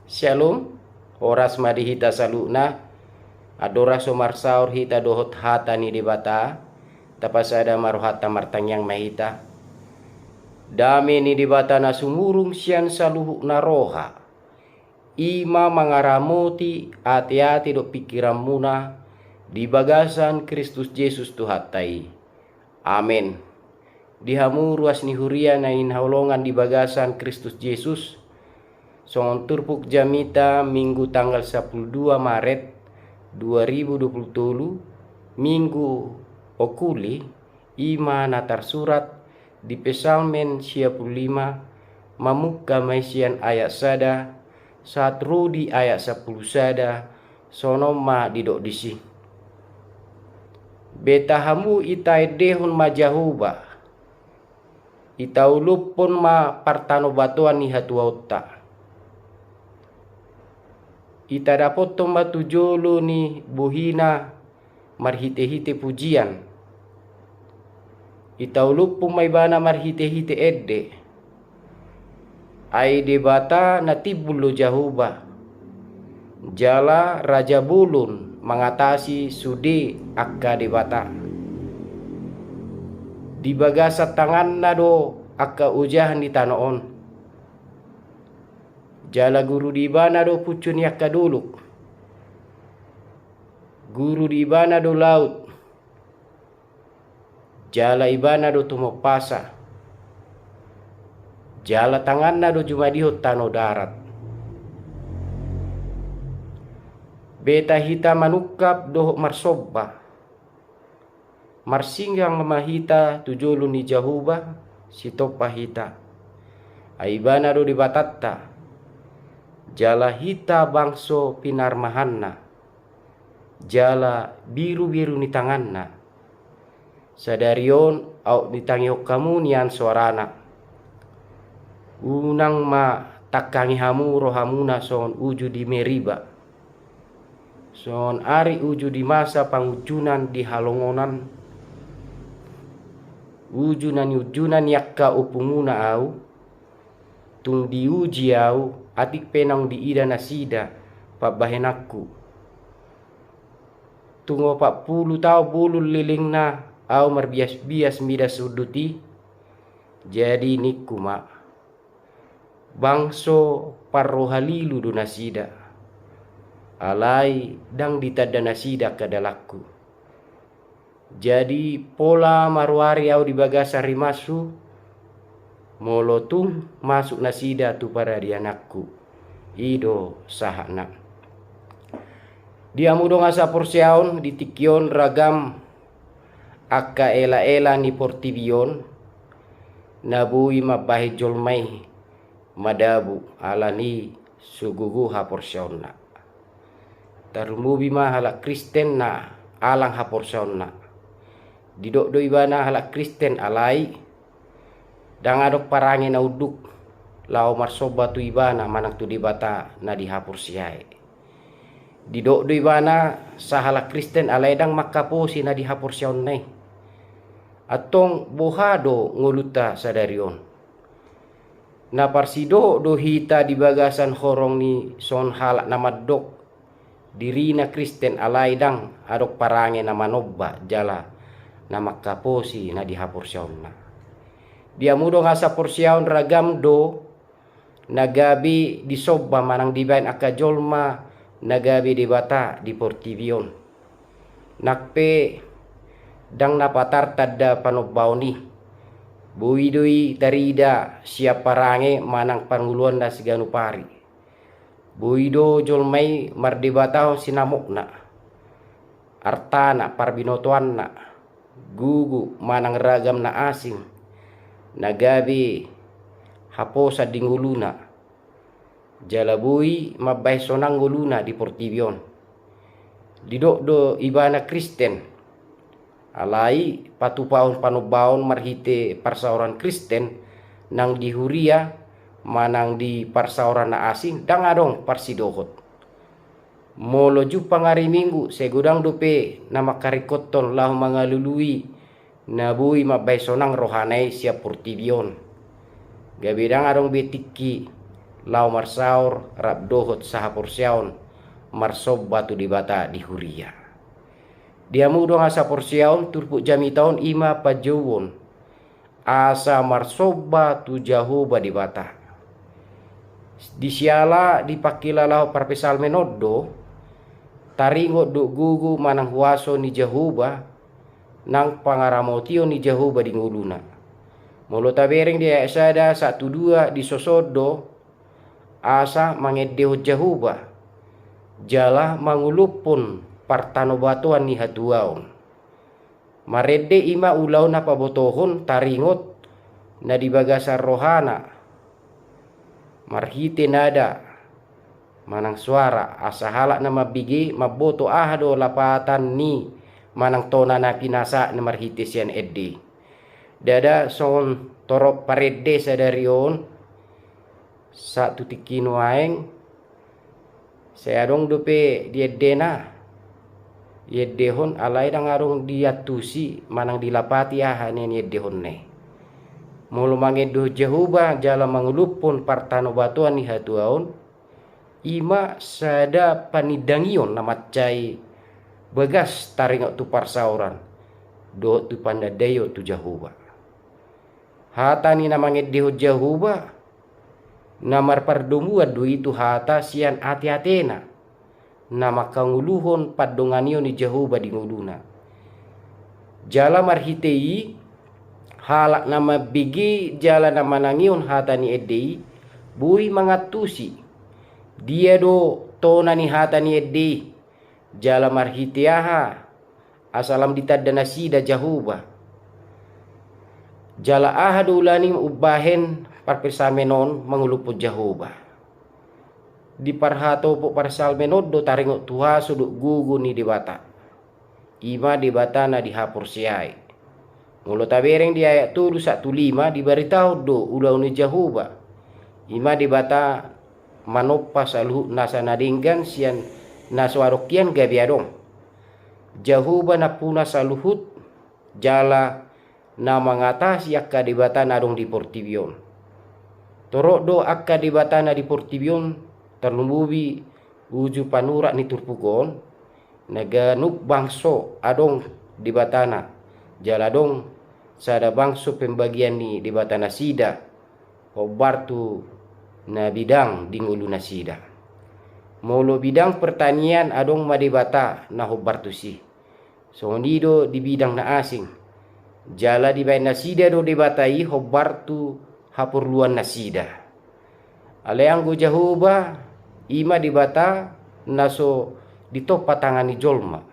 Shalom, oras madi hita saluna, adora somar saur hita dohot hata ni dibata, tapasada maruhata martangyang mahita. Dami ni dibata na sumurung siyan saluhu na roha. Ima mangaramoti ati-ati do pikiran muna, di bagasan Kristus Yesus Tuhatai. Amen. Dihamuruas ni huria na inhaulongan di bagasan Kristus Yesus. Songon turpuk jamita Minggu tanggal 12 Maret 2020 Minggu okuli ima natar surat di Pesalmen 55 mamukka maisian ayat sada saat rudi ayat 10 sada sonoma didok disi betahamu itai dehon majahuba itaulupon ma partano batuan ni hatuauta ita dapat tomba tujolo ni buhina marhite-hite pujian. Ita ulupu may bana marhite-hite edde. Ay debata natibulo jahuba. Jala raja bulun mengatasi sudi akka debata. Di bagasa tangan nado akka ujahan di tanoon. Jala guru di bana do pucun yakka duluk. Guru di bana do laut. Jala ibana do tumopasa. Jala tangan na do jumadihot tano darat. Beta hita manukap do marsobba. Marsinggang mahita tujulu ni jahuba sitopa hita. Aibana do di batatta. Jala hita bangso pinarmahanna. Jala biru-biru ni tanganna. Sadarion au nitangiok kamu nian suarana. Unang ma takangi hamu rohamuna son uju di meriba. Son ari uju di masa pangujunan di halongonan. Ujunan yakka upunguna au. Tung diuji au. Atik penang di ida nasida pabahenakku. Tungo 40 tau bulu liling na au marbias-bias midas suduti. Jadi nikuma bangso parrohalilu do nasida. Alai dang ditada nasida kadalakku. Jadi pola marwari au di bagasa rimasu. Molotung masuk nasida tu para di anakku. Ido sahana. Dia mudong asa porsiaon di tikion ragam akka ela-ela ni portibion. Nabui mabahi jolmai madabu alani sugugu ha porsiaonna. Tarumubi ma halak Kristen na alang ha porsiaonna. Didok do ibana halak Kristen alai. Dang adok parangi na uduk lao marsoba tu ibana manang tu dibata na dihapur siai. Didok do ibana sahala Kristen alai dang makaposi na dihapur siaon nai. Atong bohado nguluta sadarion. Na parsido do hita di bagasan horong ni son halak na madok. Dirina Kristen alai dang adok parangi na manobba jala na makaposi na dihapur siaon na. Dia mudo ngasa porsiaon ragam do nagabi di sobba manang dibain akka jolma nagabi di bata di portivion. Nakpe dang napatar tada panobbaoni. Buidui tarida siapa range manang panguluan na siganu pari. Buido jolmai mardibatao sinamukna. Artana parbinotoan na. Gugu manang ragam na asing. Nagabi haposa dinguluna. Jalabui mabay sonang nguluna di portivion. Didok do ibana Kristen. Alai patupaon panubaon marhite parsauran Kristen nang dihuria manang di parsauran na asing dang adong parsidohot. Molo jupang hari Minggu segudang dope na makarikoton lahu mangalului. Nabui mabay sonang rohanay siya portivion. Gabidang arong betiki lau marsaur rap dohot saha porsiaon marsob batu di bata di huria. Dia mudong asa porsiaon turpuk jami taon ima pajawon asa marsoba tu jahuba di bata. Di siala di pakilalau parpesal menoddo taringot do gugu manang huaso ni jahuba nang pangaramotio ni jahuba di nguluna. Molo tabereng dia sada 1-2 di sosodo asa mangedeo jahuba jala mangulupun partano batuan ni hatuaon. Marede ima ulau na pabotohon taringot na di bagasar rohana marhite nada manang suara asa halak na mabigi maboto ahado lapatan ni manang tona na pinasa na marhite sian edde. Dada son torok parede sadarion sa tutikin waeng saya dong dope diedena yeddehon alai dang arong diatusi manang dilapati ahanen yeddehon ne. Mulu mangedo jahuba jala mangulupun partano batuan ni hatuaon ima sada panidangion na macai begas taringok tu parsauran do tu pandadayo tu jahuba. Hata ni na mangedo jahuba namar pardumua do itu hata sian ati-atena na makanguluhon padonganio ni jahuba di nguluna. Jala marhitei halak nama bigi jala nama nangion hata ni edei bui mangatusi dia do tona ni hata ni edei jala marhitiaha asalam ditadda nasida jahuba jala aha do ulani ubahen parpesamenon manguluput jahuba di parhato po parsal menoddo taringot tuha suduk gugu ni dibata ima dibata na dihapur siai. Mulu tabereng di ayat 7:15 diberitahu do ulau ni jahuba ima dibata manopa saluhut nasa nadinggan sian naswarokian gabiadong jahuba na puna saluhut jala na mangatasi akka dibata nadong di portibion torok do akka dibata na di portibion terlumbubi uju panurak ni turpugon naganuk bangso adong dibatana jala dong sada bangso pembagian ni di bata nasida hobartu na bidang di ngulu nasida. Molo bidang pertanian adong madibata na hobartu si. So nido di bidang na asing. Jala di bain nasida do dibatai hobartu hapurluan nasida. Aleang go jahuba ima dibata naso ditopa tangan ni jolma.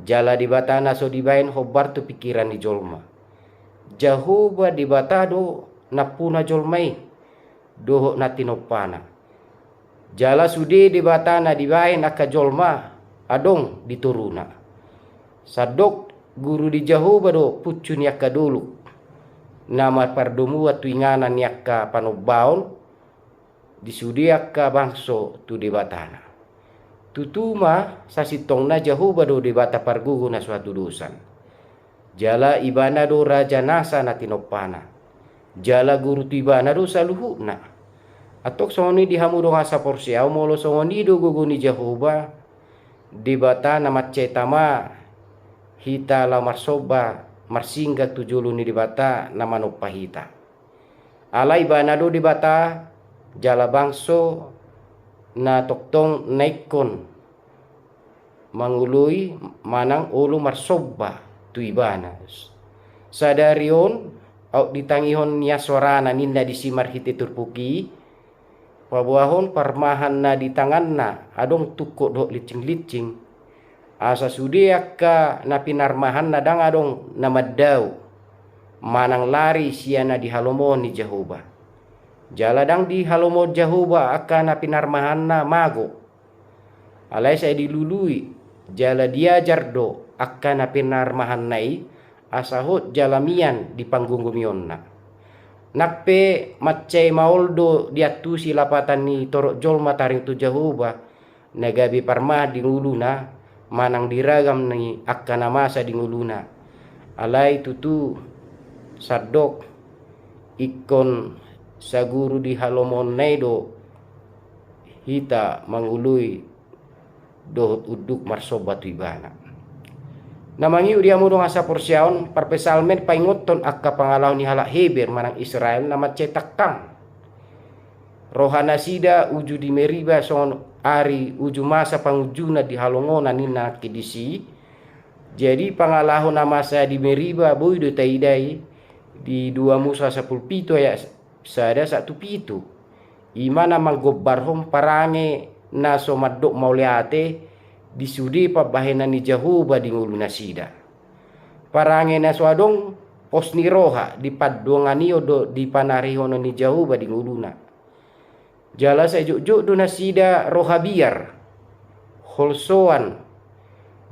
Jala dibata naso dibain hobartu pikiran ni jolma. Jahuba dibata do napuna jolmai doho natinopana. Jala sudi dibata na dibain aka jolma adong dituruna. Sadok guru di jahuba do pucun yakka dulu. Nama pardomu atu inganan yakka panobaon disudi yakka bangso tu dibatana. Tutuma sasitong na jahuba do dibata pargugu na suatu dosan. Jala ibana do raja nasa na tinopana. Jala guru tu ibana do saluhu na. Atok soni dihamudong asa porsiaw molo soni do guguni jahuba dibata na macetama hita la marsoba marsingga tujulu ni dibata na manopahita. Ala ibana do dibata jala bangso na toktong naikon mangului manang ulu marsoba tu ibana. Sadarion au ditangihon nia sorana ninda disimar hiti turpuki pabuahon parmahan na di tanganna adong tukok do licing-licing asa sudiak ka na pinarmahan na dang adong namaddaw manang lari siana di halomon ni jahuba jala dang di halomon jahuba akka na pinarmahan na mago alai saya dilului jala diajar do akka na pinarmahan nai asahot jalamian di panggungumion na. Nakpe macay maoldo diatu silapatan ni torok jolma taring tu jahuba nagabi parma di nguluna manang diragam ni akka na masa di nguluna. Alay tutu sadok ikon sa guru di halomon naido hita mangului dohot uduk marsobat ibana. Namangi dia mudong asa porsiaon parpesalmen paingoton akka pangalaw ni halak Heber manang Israel nama cetak kang. Rohana sida uju di Meriba son ari uju masa pangujuna di halongona nina kidisi. Jadi pangalaho nama saya di Meriba boy do taidai di 2 Musa 10 pito ya sada 1 pito. Imana manggobarhom parange na somadok mauliate disudi pa bahena ni Jahuba di ngulu nasida. Parange na swadong pos ni roha di padonganio do di panarihono ni Jahuba di nguluna. Jala sa juk do nasida roha biar holsoan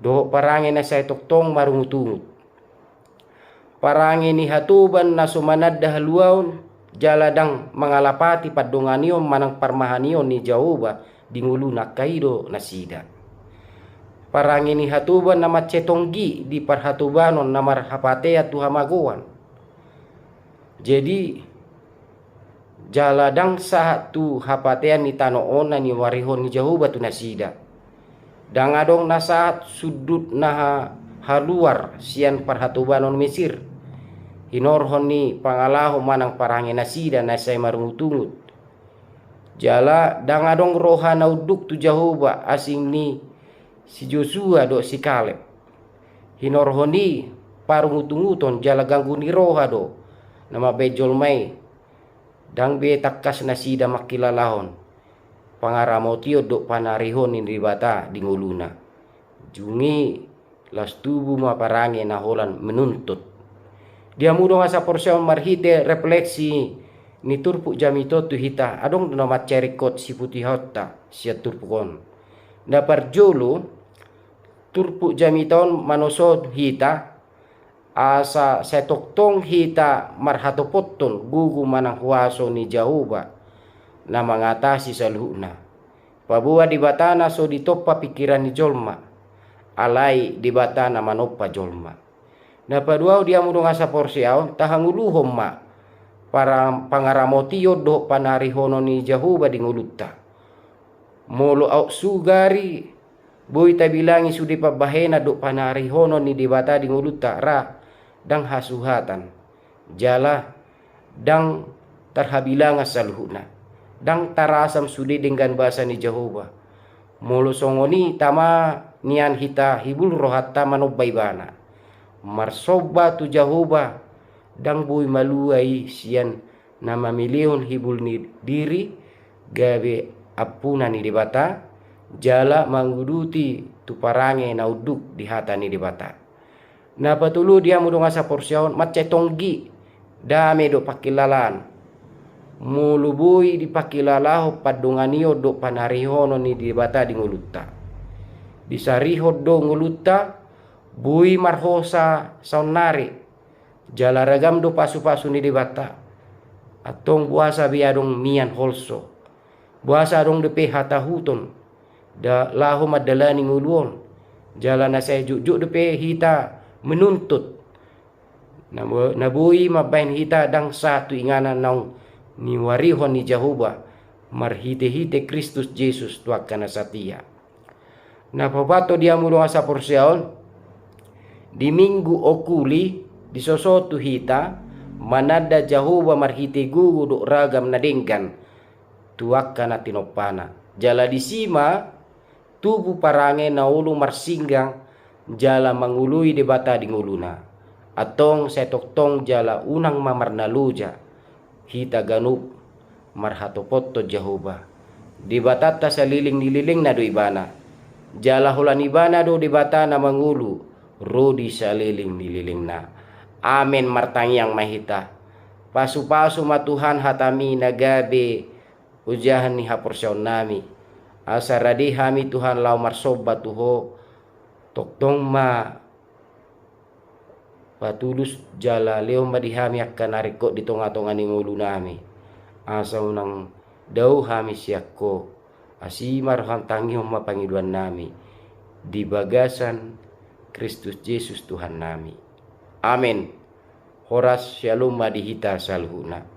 do parange na sa toktong marungutungut. Parange ni hatuban na sumanad dahaluaon jaladang mangalapati padonganio manang parmahanio ni Jahuba di nguluna kaido nasida. Parangi ni hatuban nama cetonggi di parhatubanon nama hapatea tuhamagoan. Jadi jaladang satu hapatea ni tanoona ni warihon ni Jahuba tu nasida. Dangadong nasaat sudut naha haluar sian parhatubanon Mesir. Hinorhon ni pangalaho manang parangi nasida nasay marungutungut. Jala dangadong roha nauduk tu Jahuba asing ni si Joshua do si Kaleb. Hinorhoni parungutunguton jala ganggu ni roha do nama bejol mai dang be takkas nasida makilalahon pangaramotio do panarihon ni bata di nguluna. Jungi las tubuh ma parange na holan menuntut. Dia mudong asa porsiaon marhite refleksi ni turpu jamito tu hita adong nama cerikot si putih hotta sia turpukon. Dapar jolo turpu jamiton manoso hita asa setoktong hita marhatopotton gugu manang huaso ni Jahuba na mangatasi saluhna. Pabua di batana so ditoppa pikiran ni jolma alai di batana manoppa jolma. Na paduau dia mudong asa porsiaon tahanguluhom ma para pangaramotio do panarihono ni Jahuba di ngulutta. Molo au sugari boy tabilangi sudi pabahena do panarihono ni dibata di ngulutta ra dang hasuhatan. Jala dang tarhabilanga saluhuna. Dang tarasam sudi dengan bahasa ni Jahuba. Molo songoni tama nian hita hibul rohatta manobaibana. Marsoba tu Jahuba dang boy maluai sian nama milion hibul ni diri gawe apuna ni dibata jala mangguduti tu parange nauduk di hata ni dibata. Na patulu dia mudong asa porsiaon macetonggi dame do pakilalan mulubui di pakilalaho padonganio do panarihono ni dibata di ngulutta. Disariho do ngulutta bui marhosa saunari jala ragam do pasu-pasu ni dibata atong buasa biadong mian holso buasa dong depe hata huton da lahu madalani nguluon jala na saya juk depe hita menuntut nabui mabain hita dang satu ingana naung ni warihon ni Jahuba marhite-hite Kristus Yesus tuakana satia. Na pabato dia mulu asa porsiaon di minggu okuli di sosotu hita manada Jahuba marhite gugu do ragam nadengkan tuakana tinopana. Jala disima tubuh parange na ulu marsinggang jala mangului debata di nguluna. Atong setoktong jala unang mamarnaluja hita ganup marhatopotto Jahuba. Dibatata sa liling nililing na do ibana. Jala hulan ibana do dibata na mangulu rodi sa liling nililing na. Amen martangyang mahita. Pasu-pasu matuhan hatami nagabe ujahan ni haporsyaon nami. Asaradi hami Tuhan lau marsoba tuho toktong ma patulus jala leo madihami akan narikot di tonga-tonga ni ngulu nami. Asa unang daw hami siyakko asimar hantangi homa pangiduan nami di bagasan Kristus Yesus Tuhan nami. Amin. Horas shalom madihita salhuna.